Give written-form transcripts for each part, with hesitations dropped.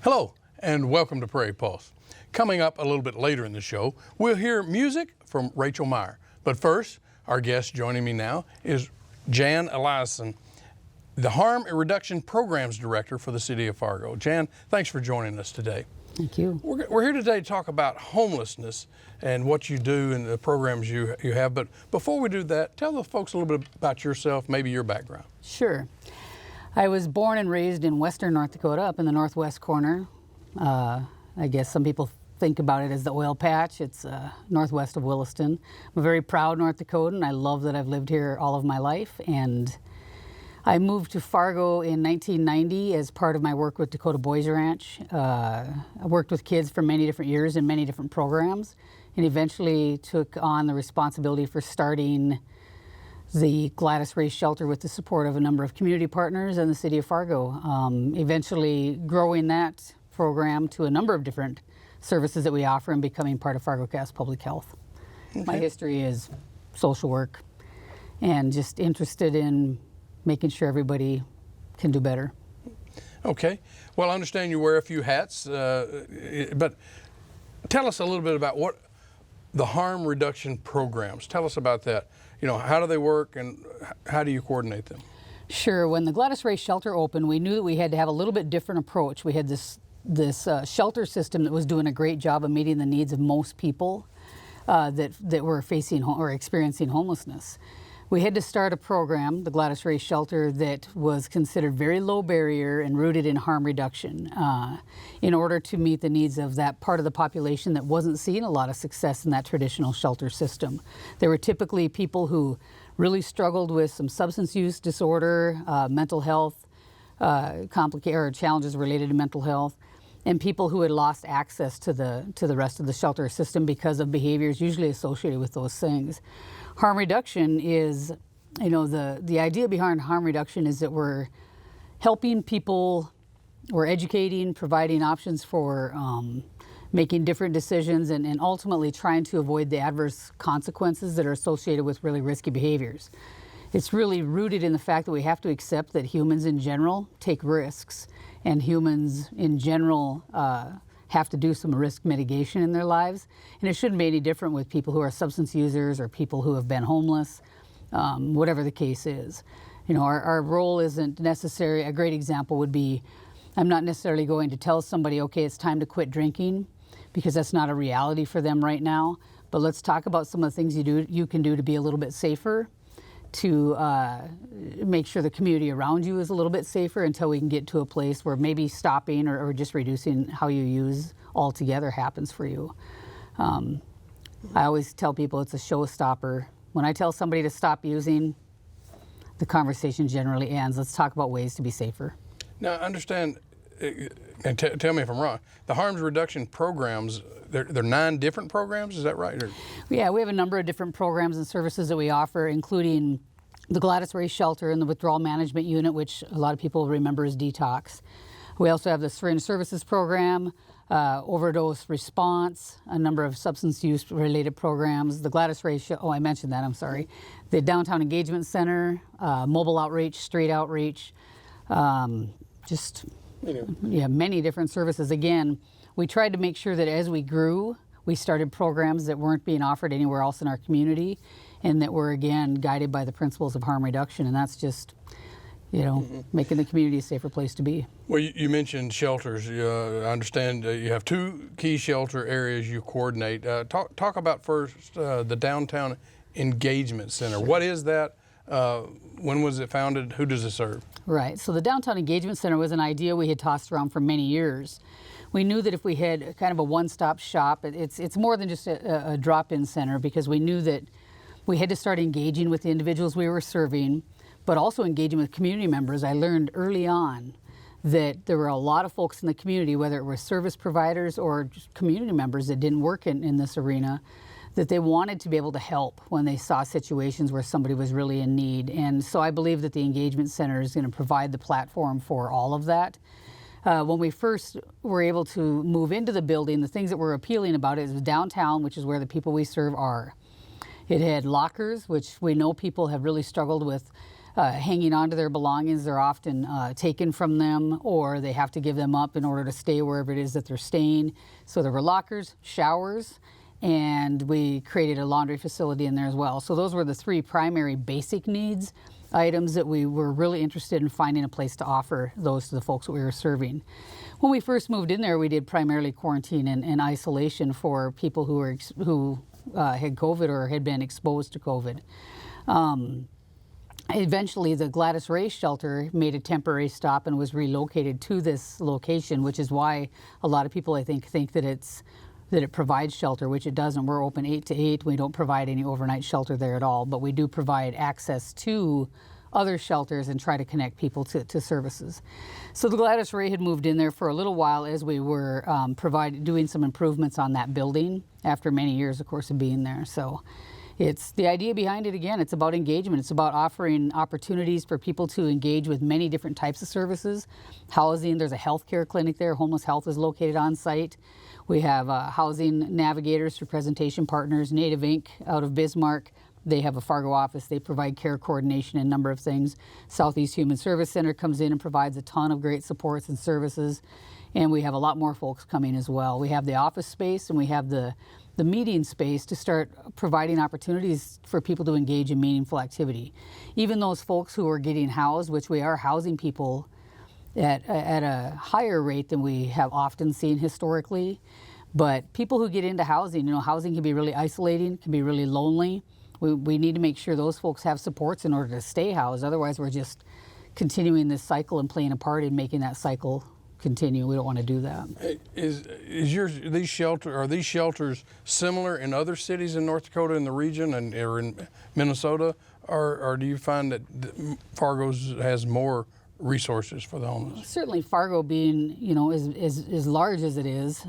Hello, and welcome to Prairie Pulse. Coming up a little bit later in the show, we'll hear music from Rachel Meyer. But first, our guest joining me now is Jan Eliason, the Harm Reduction Programs Director for the City of Fargo. Jan, thanks for joining us today. Thank you. We're here today to talk about homelessness and what you do and the programs you have. But before we do that, tell the folks a little bit about yourself, maybe your background. Sure. I was born and raised in western North Dakota, up in the northwest corner. I guess some people think about it as the oil patch. It's northwest of Williston. I'm a very proud North Dakotan. I love that I've lived here all of my life. And I moved to Fargo in 1990 as part of my work with Dakota Boys Ranch. I worked with kids for many different years in many different programs, and eventually took on the responsibility for starting the Gladys Ray Shelter with the support of a number of community partners and the City of Fargo. Eventually growing that program to a number of different services that we offer and becoming part of FargoCast Public Health. Okay. My history is social work and just interested in making sure everybody can do better. Okay. Well, I understand you wear a few hats, but tell us a little bit about what the harm reduction programs. Tell us about that. You know, how do they work and how do you coordinate them? Sure. When the Gladys Ray Shelter opened, we knew that we had to have a little bit different approach. We had this shelter system that was doing a great job of meeting the needs of most people that were facing or experiencing homelessness. We had to start a program, the Gladys Ray Shelter, that was considered very low barrier and rooted in harm reduction in order to meet the needs of that part of the population that wasn't seeing a lot of success in that traditional shelter system. They were typically people who really struggled with some substance use disorder, mental health, or challenges related to mental health, and people who had lost access to the rest of the shelter system because of behaviors usually associated with those things. Harm reduction is, the idea behind harm reduction is that we're helping people, we're educating, providing options for making different decisions and ultimately trying to avoid the adverse consequences that are associated with really risky behaviors. It's really rooted in the fact that we have to accept that humans in general take risks, and humans in general have to do some risk mitigation in their lives. And it shouldn't be any different with people who are substance users or people who have been homeless, whatever the case is. Our role isn't necessary. A great example would be, I'm not necessarily going to tell somebody, okay, it's time to quit drinking, because that's not a reality for them right now. But let's talk about some of the things you can do to be a little bit safer, to make sure the community around you is a little bit safer until we can get to a place where maybe stopping or just reducing how you use altogether happens for you. I always tell people it's a showstopper. When I tell somebody to stop using, the conversation generally ends. Let's talk about ways to be safer. Now, understand, and tell me if I'm wrong, the harms reduction programs, they're 9 different programs, is that right? Yeah, we have a number of different programs and services that we offer, including the Gladys Ray Shelter and the Withdrawal Management Unit, which a lot of people remember as Detox. We also have the Syringe Services Program, Overdose Response, a number of substance use related programs, the Gladys Ray I mentioned that, I'm sorry, the Downtown Engagement Center, Mobile Outreach, Street Outreach, many different services. Again, we tried to make sure that as we grew, we started programs that weren't being offered anywhere else in our community and that were, again, guided by the principles of harm reduction. And that's just, making the community a safer place to be. Well, you mentioned shelters. I understand you have 2 key shelter areas you coordinate. Talk about first the Downtown Engagement Center. Sure. What is that? When was it founded? Who does it serve? Right. So the Downtown Engagement Center was an idea we had tossed around for many years. We knew that if we had kind of a one-stop shop, it's more than just a drop-in center, because we knew that we had to start engaging with the individuals we were serving, but also engaging with community members. I learned early on that there were a lot of folks in the community, whether it were service providers or just community members that didn't work in this arena, that they wanted to be able to help when they saw situations where somebody was really in need. And so I believe that the Engagement Center is going to provide the platform for all of that. When we first were able to move into the building, the things that were appealing about it is downtown, which is where the people we serve are. It had lockers, which we know people have really struggled with hanging on to their belongings. They're often taken from them, or they have to give them up in order to stay wherever it is that they're staying. So there were lockers, showers, and we created a laundry facility in there as well. So those were the three primary basic needs items that we were really interested in finding a place to offer those to the folks that we were serving. When we first moved in there, we did primarily quarantine and isolation for people who had COVID or had been exposed to COVID. Eventually, the Gladys Ray shelter made a temporary stop and was relocated to this location, which is why a lot of people, I think that it provides shelter, which it doesn't. We're open 8 to 8. We don't provide any overnight shelter there at all, but we do provide access to other shelters and try to connect people to services. So the Gladys Ray had moved in there for a little while as we were doing some improvements on that building after many years, of course, of being there. So it's the idea behind it. Again, it's about engagement. It's about offering opportunities for people to engage with many different types of services. Housing, there's a healthcare clinic there. Homeless Health is located on site. We have housing navigators through Presentation Partners, Native Inc. out of Bismarck. They have a Fargo office. They provide care coordination and a number of things. Southeast Human Service Center comes in and provides a ton of great supports and services. And we have a lot more folks coming as well. We have the office space and we have the meeting space to start providing opportunities for people to engage in meaningful activity. Even those folks who are getting housed, which we are housing people at a higher rate than we have often seen historically. But people who get into housing, housing can be really isolating, can be really lonely. We need to make sure those folks have supports in order to stay housed. Otherwise, we're just continuing this cycle and playing a part in making that cycle continue. We don't want to do that. Are these shelters similar in other cities in North Dakota in the region or in Minnesota, or do you find that Fargo has more resources for the homeless? Certainly, Fargo being as large as it is,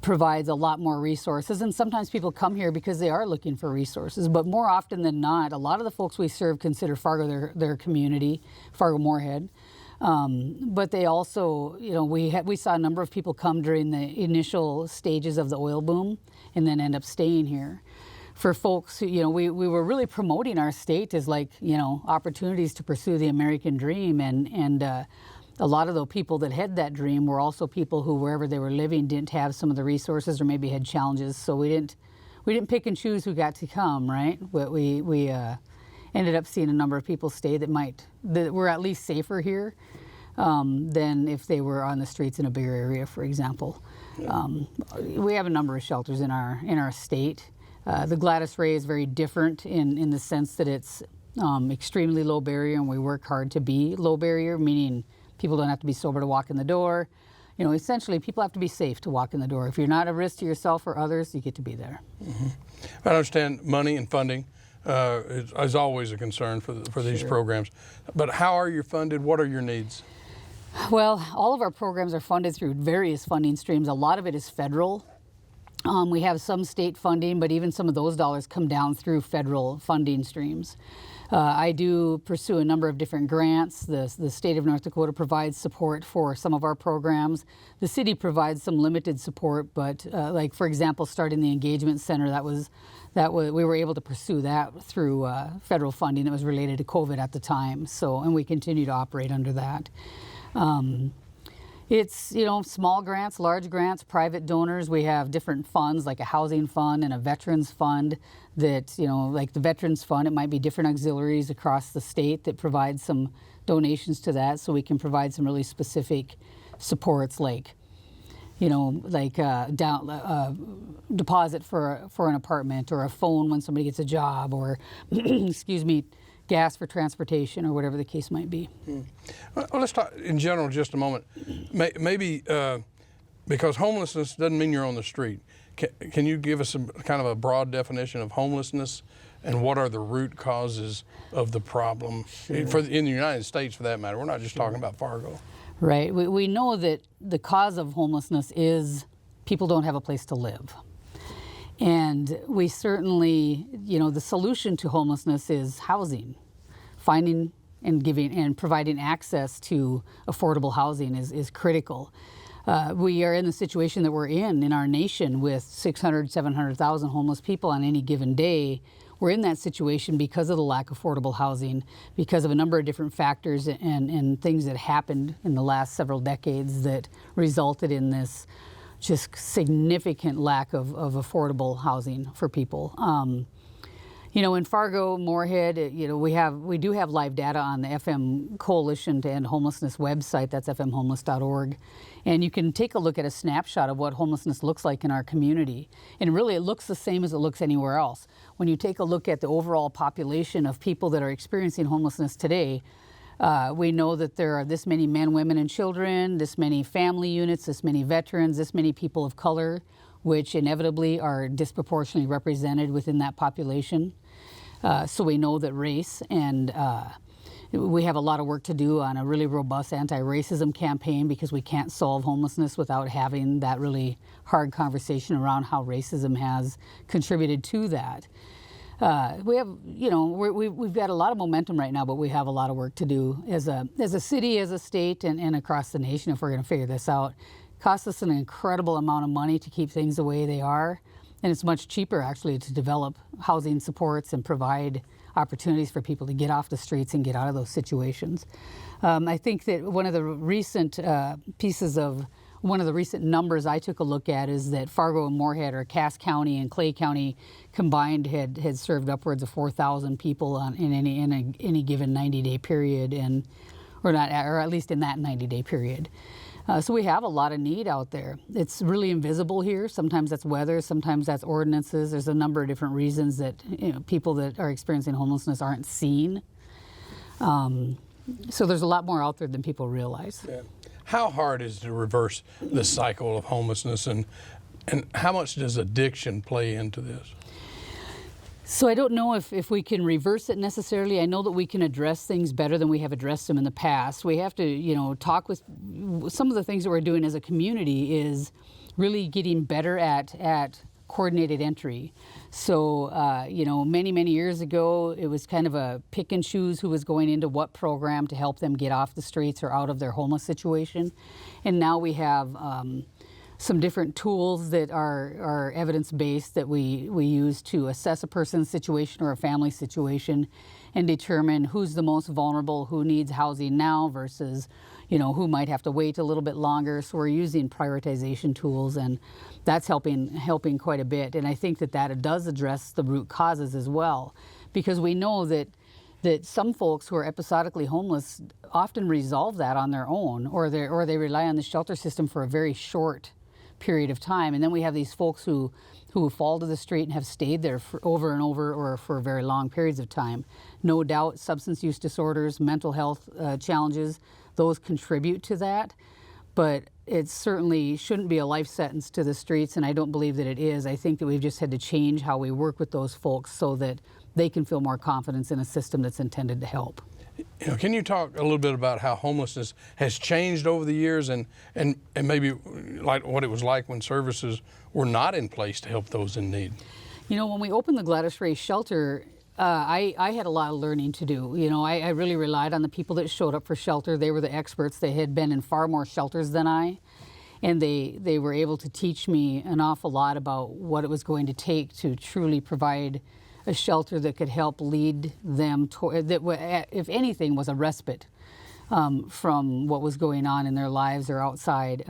provides a lot more resources, and sometimes people come here because they are looking for resources, but more often than not, a lot of the folks we serve consider Fargo their community, Fargo-Moorhead. But they also, we saw a number of people come during the initial stages of the oil boom and then end up staying here. For folks, we were really promoting our state as opportunities to pursue the American dream, and a lot of the people that had that dream were also people who, wherever they were living, didn't have some of the resources or maybe had challenges. So we didn't pick and choose who got to come, right? But we ended up seeing a number of people stay that were at least safer here than if they were on the streets in a bigger area, for example. Yeah. We have a number of shelters in our state. The Gladys Ray is very different in the sense that it's extremely low barrier, and we work hard to be low barrier, meaning people don't have to be sober to walk in the door. Essentially, people have to be safe to walk in the door. If you're not a risk to yourself or others, you get to be there. Mm-hmm. I understand money and funding is always a concern for these Sure. programs. But how are you funded? What are your needs? Well, all of our programs are funded through various funding streams. A lot of it is federal. We have some state funding, but even some of those dollars come down through federal funding streams. I do pursue a number of different grants. The state of North Dakota provides support for some of our programs. The city provides some limited support, but for example, starting the engagement center, we were able to pursue that through federal funding that was related to COVID at the time. And we continue to operate under that. It's, small grants, large grants, private donors. We have different funds like a housing fund and a veterans fund that, like the veterans fund, it might be different auxiliaries across the state that provide some donations to that, so we can provide some really specific supports like deposit for an apartment, or a phone when somebody gets a job, or gas for transportation, or whatever the case might be. Well, let's talk in general just a moment. Maybe because homelessness doesn't mean you're on the street. Can you give us some kind of a broad definition of homelessness, and what are the root causes of the problem? Sure. In the United States, for that matter. We're not just talking about Fargo. Right. We know that the cause of homelessness is people don't have a place to live. And we certainly, the solution to homelessness is housing. Finding and giving and providing access to affordable housing is critical. We are in the situation that we're in our nation with 600,000, 700,000 homeless people on any given day. we're in that situation because of the lack of affordable housing, because of a number of different factors and things that happened in the last several decades that resulted in this just significant lack of affordable housing for people. You know, in Fargo, Moorhead, you know, we do have live data on the FM Coalition to End Homelessness website. That's fmhomeless.org. And you can take a look at a snapshot of what homelessness looks like in our community. And really, it looks the same as it looks anywhere else. When you take a look at the overall population of people that are experiencing homelessness today, we know that there are this many men, women, and children, this many family units, this many veterans, this many people of color, which inevitably are disproportionately represented within that population. So we know that race and we have a lot of work to do on a really robust anti-racism campaign, because we can't solve homelessness without having that really hard conversation around how racism has contributed to that. We have, you know, we've got a lot of momentum right now, but we have a lot of work to do as a city, as a state, and across the nation if we're going to figure this out. It costs us an incredible amount of money to keep things the way they are. And it's much cheaper, actually, to develop housing supports and provide opportunities for people to get off the streets and get out of those situations. I think that one of the recent one of the recent numbers I took a look at is that Fargo and Moorhead, or Cass County and Clay County combined, had served upwards of 4,000 people in any given 90-day period, or at least in that 90-day period. So we have a lot of need out there. It's really invisible here. Sometimes that's weather, sometimes that's ordinances. There's a number of different reasons that, you know, people that are experiencing homelessness aren't seen. So there's a lot more out there than people realize. Yeah. How hard is it to reverse the cycle of homelessness, and how much does addiction play into this? So I don't know if we can reverse it necessarily. I know that we can address things better than we have addressed them in the past. We have to, you know, talk with some of the things that we're doing as a community is really getting better at coordinated entry. So, you know, many years ago, it was kind of a pick and choose who was going into what program to help them get off the streets or out of their homeless situation. And now we have some different tools that are evidence-based that we use to assess a person's situation or a family situation and determine who's the most vulnerable, who needs housing now versus, you know, who might have to wait a little bit longer. So we're using prioritization tools, and that's helping quite a bit. And I think that does address the root causes as well, because we know that some folks who are episodically homeless often resolve that on their own, or they rely on the shelter system for a very short period of time. And then we have these folks who fall to the street and have stayed there for over and over, or for very long periods of time. No doubt substance use disorders, mental health challenges, those contribute to that, but it certainly shouldn't be a life sentence to the streets, and I don't believe that it is. I think that we've just had to change how we work with those folks so that they can feel more confidence in a system that's intended to help. You know, can you talk a little bit about how homelessness has changed over the years, and maybe like what it was like when services were not in place to help those in need? You know, when we opened the Gladys Ray shelter, I had a lot of learning to do. You know, I really relied on the people that showed up for shelter. They were the experts. They had been in far more shelters than I, and they were able to teach me an awful lot about what it was going to take to truly provide a shelter that could help lead them toward, that if anything was a respite from what was going on in their lives or outside,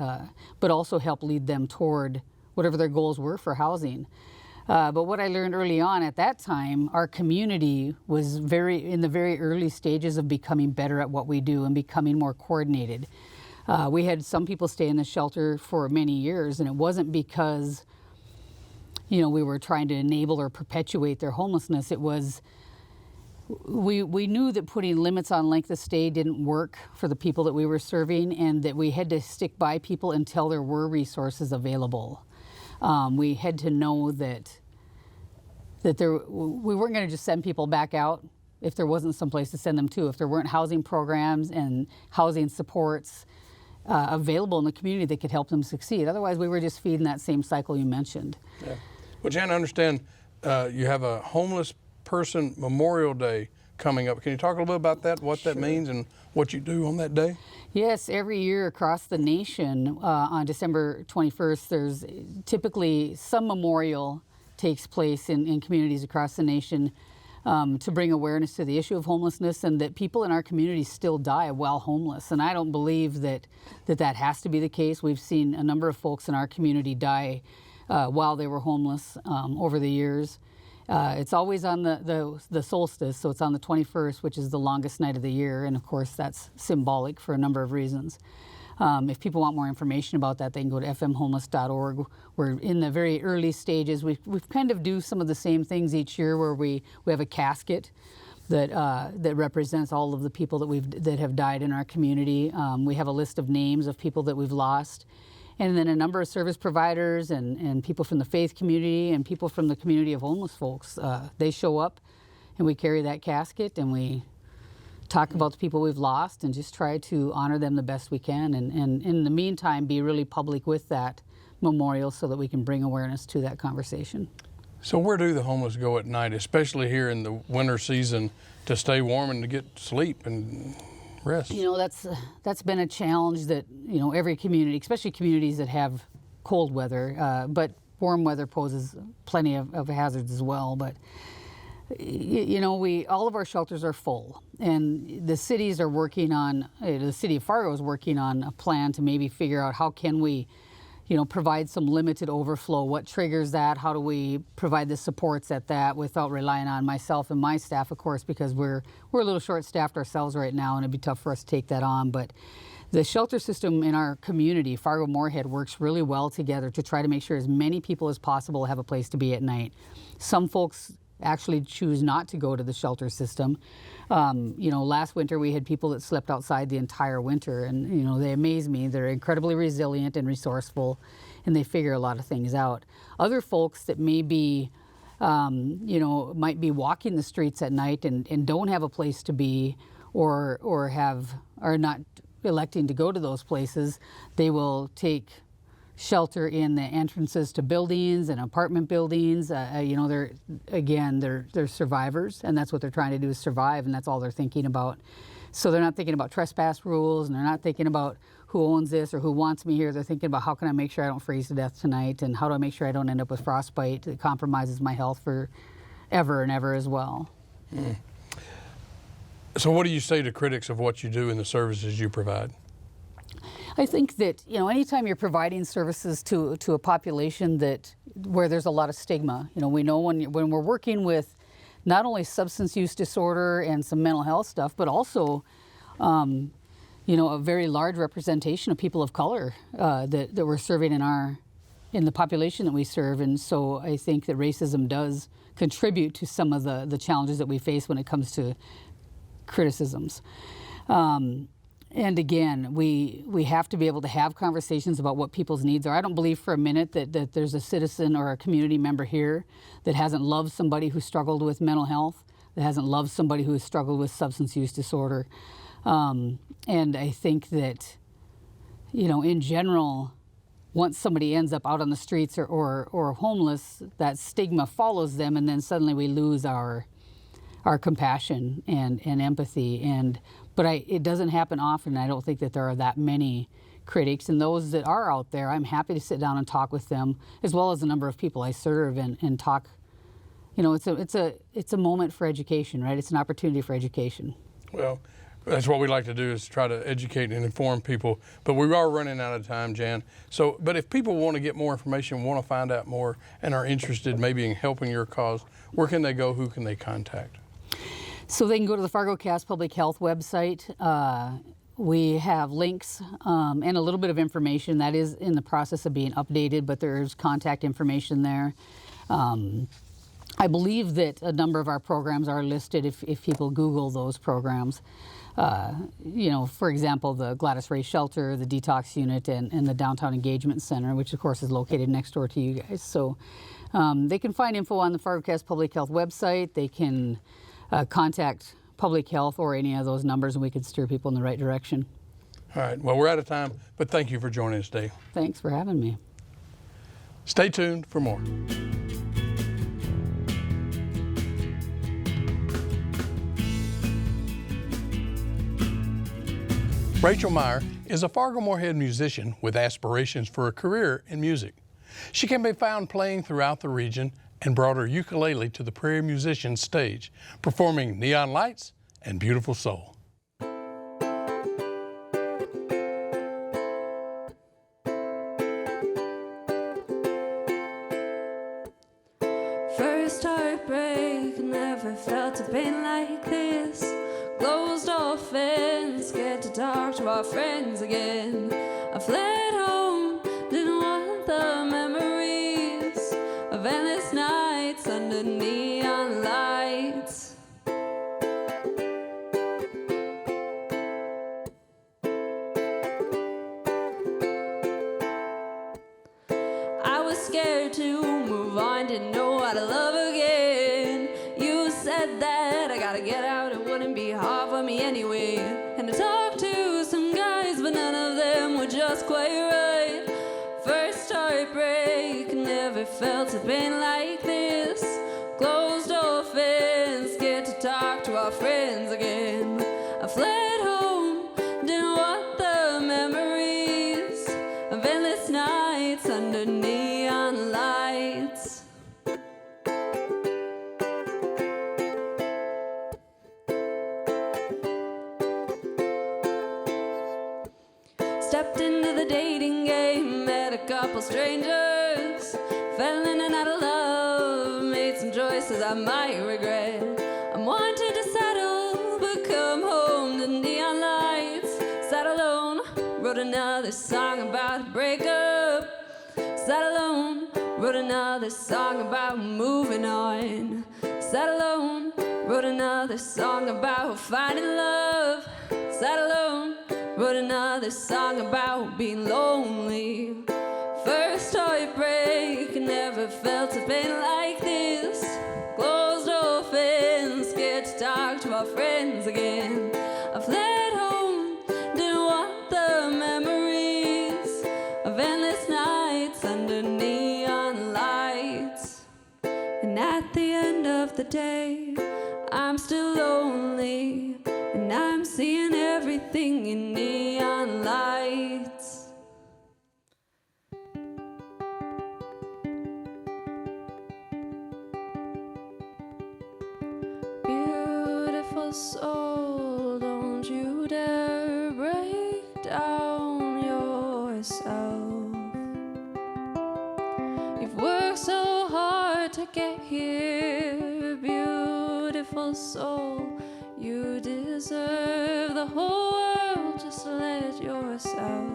but also help lead them toward whatever their goals were for housing. But what I learned early on at that time, our community was in the very early stages of becoming better at what we do and becoming more coordinated. We had some people stay in the shelter for many years, and it wasn't because, you know, we were trying to enable or perpetuate their homelessness. It was, we knew that putting limits on length of stay didn't work for the people that we were serving, and that we had to stick by people until there were resources available. We had to know that we weren't going to just send people back out if there wasn't some place to send them to, if there weren't housing programs and housing supports available in the community that could help them succeed. Otherwise, we were just feeding that same cycle you mentioned. Yeah. Well, Jan, I understand you have a homeless person Memorial Day coming up. Can you talk a little bit about that, what that means, and what you do on that day? Yes, every year across the nation on December 21st, there's typically some memorial takes place in communities across the nation to bring awareness to the issue of homelessness, and that people in our community still die while homeless. And I don't believe that has to be the case. We've seen a number of folks in our community die while they were homeless over the years. It's always on the solstice, so it's on the 21st, which is the longest night of the year, and of course that's symbolic for a number of reasons. If people want more information about that, they can go to fmhomeless.org. We're in the very early stages. We kind of do some of the same things each year, where we have a casket that represents all of the people that have died in our community. We have a list of names of people that we've lost. And then a number of service providers and people from the faith community and people from the community of homeless folks. They show up, and we carry that casket, and we talk about the people we've lost and just try to honor them the best we can. And in the meantime, be really public with that memorial so that we can bring awareness to that conversation. So where do the homeless go at night, especially here in the winter season, to stay warm and to get sleep and rest? You know, that's been a challenge that, you know, every community, especially communities that have cold weather, but warm weather poses plenty of hazards as well. But you know, all of our shelters are full, and the cities are working on, the city of Fargo is working on a plan to maybe figure out how can we, you know, provide some limited overflow. What triggers that? How do we provide the supports at that without relying on myself and my staff, of course, because we're a little short-staffed ourselves right now, and it'd be tough for us to take that on. But the shelter system in our community, Fargo-Moorhead, works really well together to try to make sure as many people as possible have a place to be at night. Some folks actually choose not to go to the shelter system. You know, last winter we had people that slept outside the entire winter, and you know, they amaze me. They're incredibly resilient and resourceful, and they figure a lot of things out. Other folks that may be, you know, might be walking the streets at night and don't have a place to be, or are not electing to go to those places, they will take shelter in the entrances to buildings and apartment buildings. You know, they're survivors, and that's what they're trying to do, is survive, and that's all they're thinking about. So they're not thinking about trespass rules, and they're not thinking about who owns this or who wants me here. They're thinking about, how can I make sure I don't freeze to death tonight, and how do I make sure I don't end up with frostbite that compromises my health for ever and ever as well. Mm. So what do you say to critics of what you do and the services you provide? I think that, you know, anytime you're providing services to a population where there's a lot of stigma, you know, we know when we're working with not only substance use disorder and some mental health stuff, but also, you know, a very large representation of people of color that we're serving in the population that we serve. And so I think that racism does contribute to some of the challenges that we face when it comes to criticisms. And again, we have to be able to have conversations about what people's needs are. I don't believe for a minute that there's a citizen or a community member here that hasn't loved somebody who struggled with mental health, that hasn't loved somebody who has struggled with substance use disorder. And I think that, you know, in general, once somebody ends up out on the streets or homeless, that stigma follows them, and then suddenly we lose our compassion and empathy. But it doesn't happen often. I don't think that there are that many critics, and those that are out there, I'm happy to sit down and talk with them, as well as the number of people I serve and talk. You know, it's a moment for education, right? It's an opportunity for education. Well, that's what we like to do, is try to educate and inform people. But we are running out of time, Jan. So, but if people want to get more information, want to find out more, and are interested maybe in helping your cause, where can they go? Who can they contact? So they can go to the FargoCast Public Health website. We have links and a little bit of information that is in the process of being updated, but there's contact information there. I believe that a number of our programs are listed if people Google those programs. You know, for example, the Gladys Ray Shelter, the Detox Unit, and the Downtown Engagement Center, which of course is located next door to you guys. So they can find info on the FargoCast Public Health website. They can contact Public Health or any of those numbers, and we can steer people in the right direction. All right. Well, we're out of time, but thank you for joining us today. Thanks for having me. Stay tuned for more. Rachel Meyer is a Fargo-Moorhead musician with aspirations for a career in music. She can be found playing throughout the region and brought her ukulele to the Prairie Musicians stage, performing Neon Lights and Beautiful Soul. First heartbreak, never felt a pain like this. Closed off and scared to talk to our friends again. I fled home, didn't want the memories of endless nights under neon lights. I was scared to move on, didn't know how to love again. You said that I gotta get out, it wouldn't be hard for me anyway. And I talked to some guys, but none of them were just quite right. First heartbreak, never felt a pain like this. Closed off and scared to talk to our friends again. I fled home, didn't want the memories of endless nights under neon lights. Stepped into the dating game, met a couple strangers, fell in and out of love, made some choices I might regret. I wanted to settle, but come home to neon lights. Sat alone, wrote another song about a breakup. Sat alone, wrote another song about moving on. Sat alone, wrote another song about finding love. Sat alone, wrote another song about being lonely. First heartbreak, never felt a pain like this. Closed off and scared to talk to our friends again. I fled home, didn't want the memories of endless nights under neon lights. And at the end of the day, I'm still lonely, and I'm seeing everything in neon lights. Beautiful soul, don't you dare break down yourself. You've worked so hard to get here, beautiful soul. You deserve the whole world, just let yourself.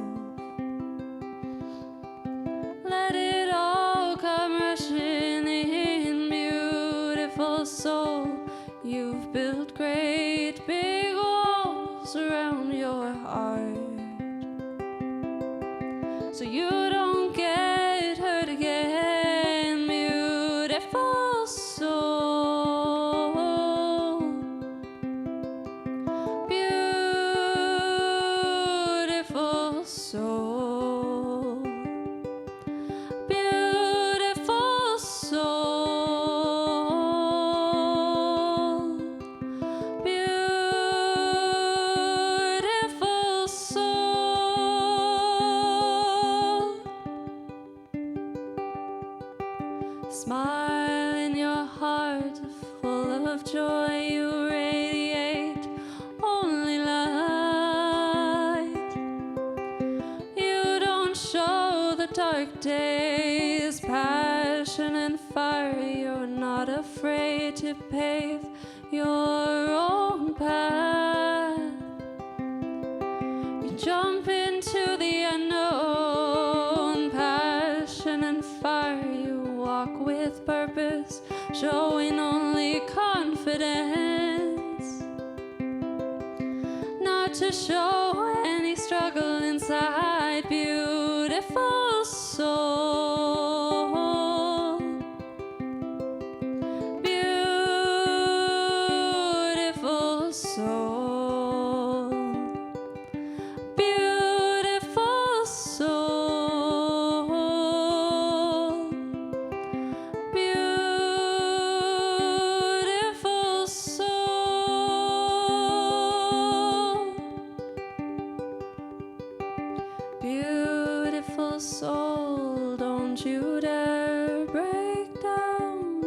Let it all come rushing in, beautiful soul. You've built great big walls around your heart, so you don't get hurt again, beautiful soul. Beautiful soul. Beautiful soul. Beautiful soul. Smile in your heart, full of joy, you radiate only light. You don't show the dark days, passion and fire. You're not afraid to pave your own path. You jump into the unknown, passion and fire. You walk with purpose, showing only confidence, not to show any struggle inside, beautiful soul. Beautiful soul. Beautiful soul. Beautiful soul. Beautiful soul, don't you dare break down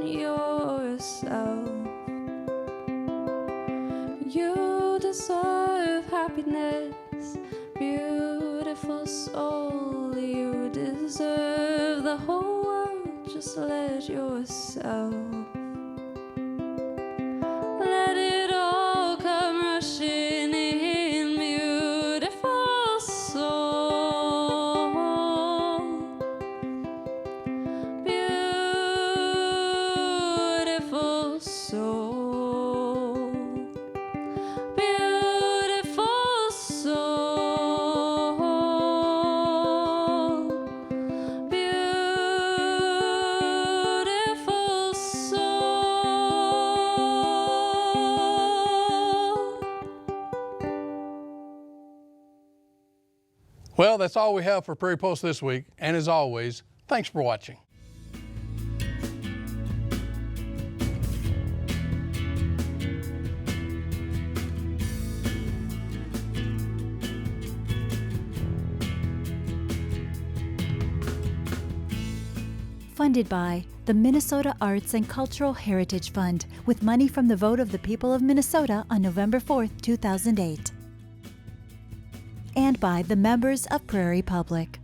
yourself. You deserve happiness, beautiful soul. You deserve the whole world, just let yourself. Let it all come rushing in, beautiful soul. Beautiful soul. Beautiful soul. Beautiful soul. Well, that's all we have for Prairie Post this week. And as always, thanks for watching. Funded by the Minnesota Arts and Cultural Heritage Fund with money from the vote of the people of Minnesota on November 4, 2008. And by the members of Prairie Public.